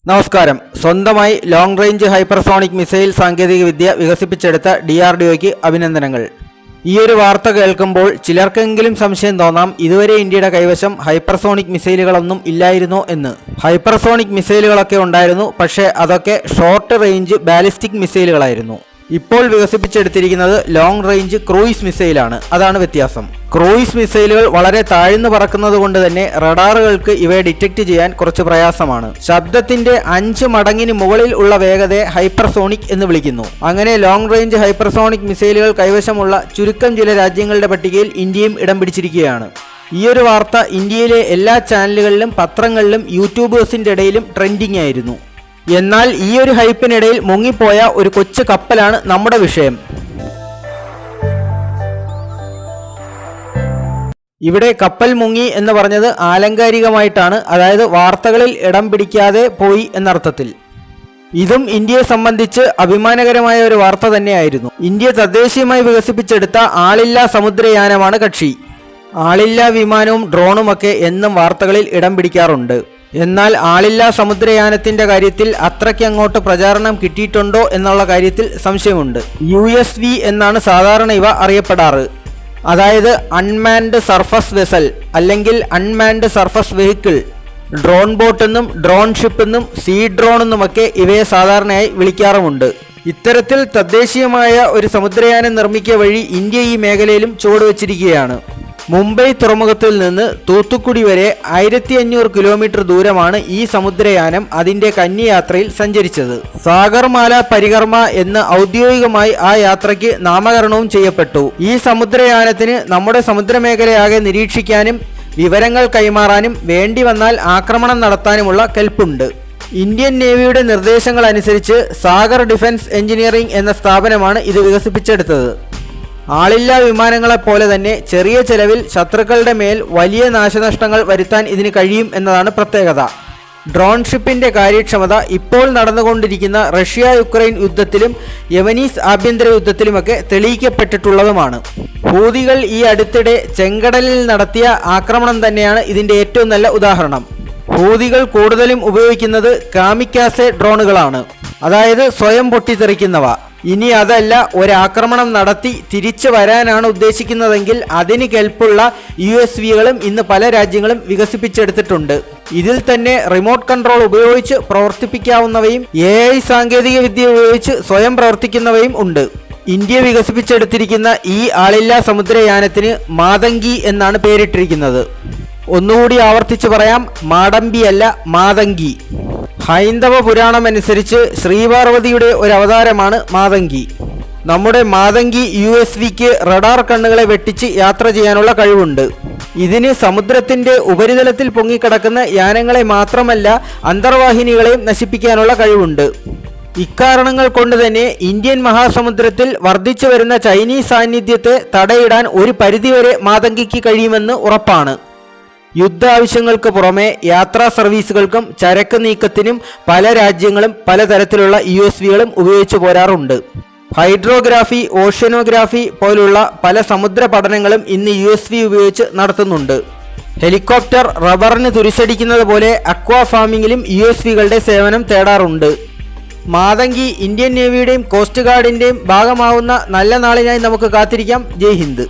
നമസ്കാരം. സ്വന്തമായി long range hypersonic missile സാങ്കേതികവിദ്യ വികസിപ്പിച്ചെടുത്ത DRDOയ്ക്ക് അഭിനന്ദനങ്ങൾ. ഈയൊരു വാർത്ത കേൾക്കുമ്പോൾ ചിലർക്കെങ്കിലും സംശയം തോന്നാം, ഇതുവരെ ഇന്ത്യയുടെ കൈവശം ഹൈപ്പർസോണിക് മിസൈലുകളൊന്നും ഇല്ലായിരുന്നോ എന്ന്. ഹൈപ്പർസോണിക് മിസൈലുകളൊക്കെ ഉണ്ടായിരുന്നു, പക്ഷേ അതൊക്കെ ഷോർട്ട് റേഞ്ച് ബാലിസ്റ്റിക് മിസൈലുകളായിരുന്നു. ഇപ്പോൾ വികസിപ്പിച്ചെടുത്തിരിക്കുന്നത് ലോങ് റേഞ്ച് ക്രൂയിസ് മിസൈലാണ്. അതാണ് വ്യത്യാസം. ക്രൂയിസ് മിസൈലുകൾ വളരെ താഴ്ന്നു പറക്കുന്നത് കൊണ്ട് തന്നെ റഡാറുകൾക്ക് ഇവയെ ഡിറ്റക്ട് ചെയ്യാൻ കുറച്ച് പ്രയാസമാണ്. ശബ്ദത്തിന്റെ 5 മടങ്ങിന് മുകളിൽ ഉള്ള വേഗതയെ ഹൈപ്പർസോണിക് എന്ന് വിളിക്കുന്നു. അങ്ങനെ ലോങ് റേഞ്ച് ഹൈപ്പർസോണിക് മിസൈലുകൾ കൈവശമുള്ള ചുരുക്കം ചില രാജ്യങ്ങളുടെ പട്ടികയിൽ ഇന്ത്യയും ഇടം പിടിച്ചിരിക്കുകയാണ്. ഈയൊരു വാർത്ത ഇന്ത്യയിലെ എല്ലാ ചാനലുകളിലും പത്രങ്ങളിലും യൂട്യൂബേഴ്സിന്റെ ഇടയിലും ട്രെൻഡിങ് ആയിരുന്നു. എന്നാൽ ഈയൊരു ഹൈപ്പിനിടയിൽ മുങ്ങിപ്പോയ ഒരു കൊച്ചു കപ്പലാണ് നമ്മുടെ വിഷയം. ഇവിടെ കപ്പൽ മുങ്ങി എന്ന് പറഞ്ഞത് ആലങ്കാരികമായിട്ടാണ്, അതായത് വാർത്തകളിൽ ഇടം പിടിക്കാതെ പോയി എന്നർത്ഥത്തിൽ. ഇതും ഇന്ത്യയെ സംബന്ധിച്ച് അഭിമാനകരമായ ഒരു വാർത്ത തന്നെയായിരുന്നു. ഇന്ത്യ തദ്ദേശീയമായി വികസിപ്പിച്ചെടുത്ത ആളില്ലാ സമുദ്രയാനമാണ് കക്ഷി. ആളില്ലാ വിമാനവും ഡ്രോണുമൊക്കെ എന്നും വാർത്തകളിൽ ഇടം പിടിക്കാറുണ്ട്. എന്നാൽ ആളില്ലാ സമുദ്രയാനത്തിന്റെ കാര്യത്തിൽ അത്രയ്ക്ക് അങ്ങോട്ട് പ്രചാരണം കിട്ടിയിട്ടുണ്ടോ എന്നുള്ള കാര്യത്തിൽ സംശയമുണ്ട്. USV എന്നാണ് സാധാരണ ഇവ അറിയപ്പെടാറ്. അതായത് അൺമാൻഡ് സർഫസ് വെസൽ അല്ലെങ്കിൽ unmanned surface vehicle. Drone boat എന്നും ഡ്രോൺ ഷിപ്പ് എന്നും സീ ഡ്രോൺ എന്നുമൊക്കെ ഇവയെ സാധാരണയായി വിളിക്കാറുമുണ്ട്. ഇത്തരത്തിൽ തദ്ദേശീയമായ ഒരു സമുദ്രയാനം നിർമ്മിക്കുക വഴി ഇന്ത്യ ഈ മേഖലയിലും ചുവടുവെച്ചിരിക്കുകയാണ്. മുംബൈ തുറമുഖത്തിൽ നിന്ന് തൂത്തുക്കുടി വരെ 1500 കിലോമീറ്റർ ദൂരമാണ് ഈ സമുദ്രയാനം അതിന്റെ കന്നിയാത്രയിൽ സഞ്ചരിച്ചത്. സാഗർമാല പരികർമ്മ എന്ന് ഔദ്യോഗികമായി ആ യാത്രയ്ക്ക് നാമകരണവും ചെയ്യപ്പെട്ടു. ഈ സമുദ്രയാനത്തിന് നമ്മുടെ സമുദ്രമേഖലയാകെ നിരീക്ഷിക്കാനും വിവരങ്ങൾ കൈമാറാനും വേണ്ടി വന്നാൽ ആക്രമണം നടത്താനുമുള്ള കെൽപ്പുണ്ട്. ഇന്ത്യൻ നേവിയുടെ നിർദ്ദേശങ്ങൾ അനുസരിച്ച് സാഗർ ഡിഫൻസ് എഞ്ചിനീയറിംഗ് എന്ന സ്ഥാപനമാണ് ഇത് വികസിപ്പിച്ചെടുത്തത്. ആളില്ലാ വിമാനങ്ങളെപ്പോലെ തന്നെ ചെറിയ ചെലവിൽ ശത്രുക്കളുടെ മേൽ വലിയ നാശനഷ്ടങ്ങൾ വരുത്താൻ ഇതിന് കഴിയും എന്നതാണ് പ്രത്യേകത. ഡ്രോൺ ഷിപ്പിന്റെ കാര്യക്ഷമത ഇപ്പോൾ നടന്നുകൊണ്ടിരിക്കുന്ന റഷ്യ-യുക്രൈൻ യുദ്ധത്തിലും യമനീസ് ആഭ്യന്തര യുദ്ധത്തിലുമൊക്കെ തെളിയിക്കപ്പെട്ടിട്ടുള്ളതുമാണ്. ഹൂതികൾ ഈ അടുത്തിടെ ചെങ്കടലിൽ നടത്തിയ ആക്രമണം തന്നെയാണ് ഇതിന്റെ ഏറ്റവും നല്ല ഉദാഹരണം. ഹൂതികൾ കൂടുതലും ഉപയോഗിക്കുന്നത് കാമിക്കാസെ ഡ്രോണുകളാണ്, അതായത് സ്വയം പൊട്ടിത്തെറിക്കുന്നവ. ഇനി അതല്ല, ഒരാക്രമണം നടത്തി തിരിച്ചു വരാനാണ് ഉദ്ദേശിക്കുന്നതെങ്കിൽ അതിന് കെൽപ്പുള്ള USVകളും ഇന്ന് പല രാജ്യങ്ങളും വികസിപ്പിച്ചെടുത്തിട്ടുണ്ട്. ഇതിൽ തന്നെ റിമോട്ട് കൺട്രോൾ ഉപയോഗിച്ച് പ്രവർത്തിപ്പിക്കാവുന്നവയും AI സാങ്കേതിക വിദ്യ ഉപയോഗിച്ച് സ്വയം പ്രവർത്തിക്കുന്നവയും ഉണ്ട്. ഇന്ത്യ വികസിപ്പിച്ചെടുത്തിരിക്കുന്ന ഈ ആളില്ലാ സമുദ്രയാനത്തിന് മാതങ്കി എന്നാണ് പേരിട്ടിരിക്കുന്നത്. ഒന്നുകൂടി ആവർത്തിച്ചു പറയാം, മാടമ്പിയല്ല, മാതങ്കി. ഹൈന്ദവ പുരാണമനുസരിച്ച് ശ്രീപാർവതിയുടെ ഒരു അവതാരമാണ് മാതങ്കി. നമ്മുടെ മാതങ്കി USVക്ക് റഡാർ കണ്ണുകളെ വെട്ടിച്ച് യാത്ര ചെയ്യാനുള്ള കഴിവുണ്ട്. ഇതിന് സമുദ്രത്തിന്റെ ഉപരിതലത്തിൽ പൊങ്ങിക്കിടക്കുന്ന യാനങ്ങളെ മാത്രമല്ല അന്തർവാഹിനികളെയും നശിപ്പിക്കാനുള്ള കഴിവുണ്ട്. ഇക്കാരണങ്ങൾ കൊണ്ട് തന്നെ ഇന്ത്യൻ മഹാസമുദ്രത്തിൽ വർദ്ധിച്ചു വരുന്ന ചൈനീസ് സാന്നിധ്യത്തെ തടയിടാൻ ഒരു പരിധിവരെ മാതങ്കിക്ക് കഴിയുമെന്ന് ഉറപ്പാണ്. യുദ്ധ ആവശ്യങ്ങൾക്ക് പുറമെ യാത്രാ സർവീസുകൾക്കും ചരക്ക് നീക്കത്തിനും പല രാജ്യങ്ങളും പലതരത്തിലുള്ള USVകളും ഉപയോഗിച്ചു പോരാറുണ്ട്. ഹൈഡ്രോഗ്രാഫി, ഓഷ്യനോഗ്രാഫി പോലുള്ള പല സമുദ്ര പഠനങ്ങളും ഇന്ന് USV ഉപയോഗിച്ച് നടത്തുന്നുണ്ട്. ഹെലികോപ്റ്റർ റബ്ബറിന് തുരിശടിക്കുന്നത് പോലെ അക്വാ ഫാമിങ്ങിലും USVകളുടെ സേവനം തേടാറുണ്ട്. മാതങ്കി ഇന്ത്യൻ നേവിയുടെയും കോസ്റ്റ് ഗാർഡിന്റെയും ഭാഗമാവുന്ന നല്ല നാളിനായി നമുക്ക് കാത്തിരിക്കാം. ജയ് ഹിന്ദ്.